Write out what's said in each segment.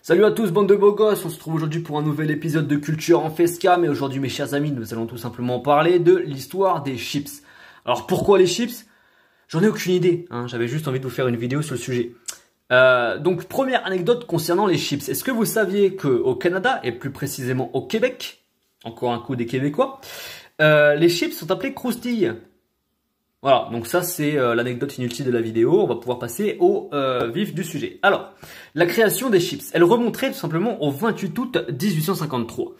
Salut à tous, bande de beaux gosses, on se trouve aujourd'hui pour un nouvel épisode de Culture en Facecam et aujourd'hui mes chers amis, nous allons tout simplement parler de l'histoire des chips. Alors pourquoi les chips? J'en ai aucune idée, j'avais juste envie de vous faire une vidéo sur le sujet. Donc première anecdote concernant les chips, est-ce que vous saviez qu'au Canada et plus précisément au Québec, encore un coup des Québécois, les chips sont appelés croustilles? Voilà, donc ça c'est l'anecdote inutile de la vidéo, on va pouvoir passer au vif du sujet. Alors, la création des chips, elle remonterait tout simplement au 28 août 1853.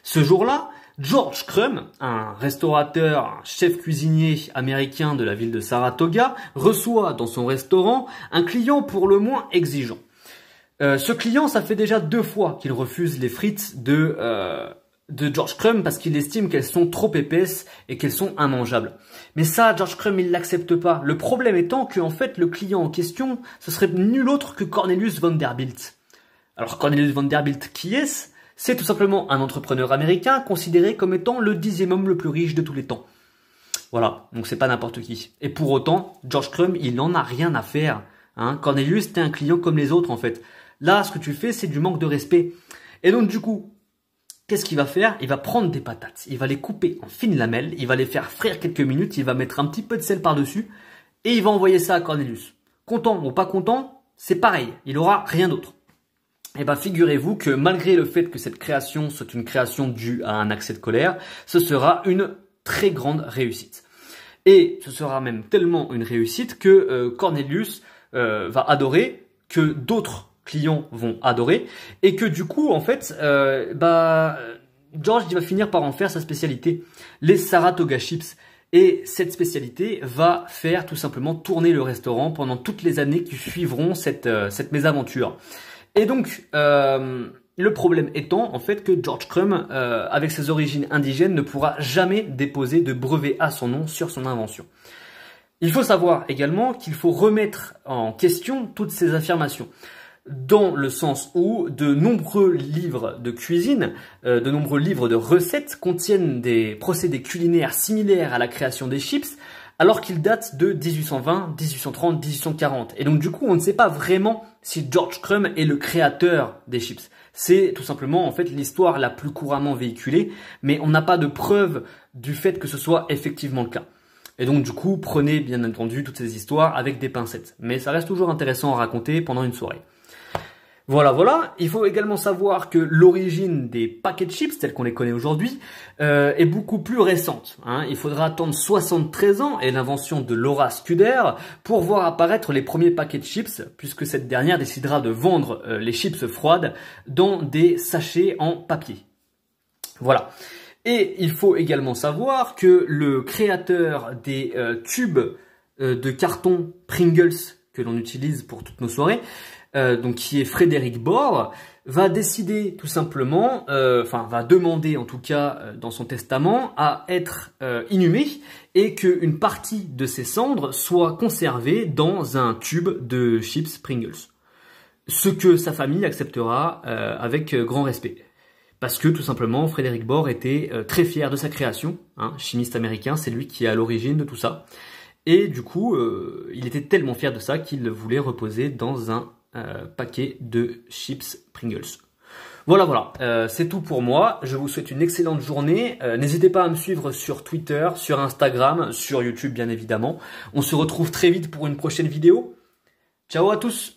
Ce jour-là, George Crumb, un restaurateur, un chef cuisinier américain de la ville de Saratoga, reçoit dans son restaurant un client pour le moins exigeant. Ce client, ça fait déjà 2 fois qu'il refuse les frites de George Crumb parce qu'il estime qu'elles sont trop épaisses et qu'elles sont immangeables. Mais ça, George Crumb, il l'accepte pas. Le problème étant que, en fait, le client en question, ce serait nul autre que Cornelius Vanderbilt. Alors, Cornelius Vanderbilt, qui est-ce? C'est tout simplement un entrepreneur américain considéré comme étant le 10e homme le plus riche de tous les temps. Voilà, donc c'est pas n'importe qui. Et pour autant, George Crumb, il n'en a rien à faire. Cornelius, t'es un client comme les autres, en fait. Là, ce que tu fais, c'est du manque de respect. Et donc, du coup, qu'est-ce qu'il va faire? Il va prendre des patates, il va les couper en fines lamelles, il va les faire frire quelques minutes, il va mettre un petit peu de sel par-dessus et il va envoyer ça à Cornelius. Content ou pas content, c'est pareil, il aura rien d'autre. Et bien figurez-vous que malgré le fait que cette création soit une création due à un accès de colère, ce sera une très grande réussite. Et ce sera même tellement une réussite que Cornelius va adorer, que d'autres clients vont adorer et que du coup en fait George il va finir par en faire sa spécialité, les Saratoga Chips, et cette spécialité va faire tout simplement tourner le restaurant pendant toutes les années qui suivront cette mésaventure. Et donc le problème étant en fait que George Crumb avec ses origines indigènes ne pourra jamais déposer de brevet à son nom sur son invention. Il faut savoir également qu'il faut remettre en question toutes ces affirmations, dans le sens où de nombreux livres de cuisine, de nombreux livres de recettes contiennent des procédés culinaires similaires à la création des chips, alors qu'ils datent de 1820, 1830, 1840. Et donc du coup, on ne sait pas vraiment si George Crumb est le créateur des chips. C'est tout simplement en fait l'histoire la plus couramment véhiculée, mais on n'a pas de preuve du fait que ce soit effectivement le cas. Et donc du coup, prenez bien entendu toutes ces histoires avec des pincettes. Mais ça reste toujours intéressant à raconter pendant une soirée. Voilà. Il faut également savoir que l'origine des paquets de chips, tels qu'on les connaît aujourd'hui, est beaucoup plus récente. Il faudra attendre 73 ans et l'invention de Laura Scudder pour voir apparaître les premiers paquets de chips, puisque cette dernière décidera de vendre les chips froides dans des sachets en papier. Voilà. Et il faut également savoir que le créateur des tubes de carton Pringles que l'on utilise pour toutes nos soirées, donc qui est Frédéric Bohr, va décider tout simplement, va demander en tout cas dans son testament à être inhumé et qu'une partie de ses cendres soit conservée dans un tube de chips Pringles. Ce que sa famille acceptera avec grand respect. Parce que tout simplement, Frédéric Bohr était très fier de sa création, chimiste américain, c'est lui qui est à l'origine de tout ça. Et du coup, il était tellement fier de ça qu'il voulait reposer dans un paquet de chips Pringles. Voilà, c'est tout pour moi. Je vous souhaite une excellente journée. N'hésitez pas à me suivre sur Twitter, sur Instagram, sur YouTube bien évidemment. On se retrouve très vite pour une prochaine vidéo. Ciao à tous!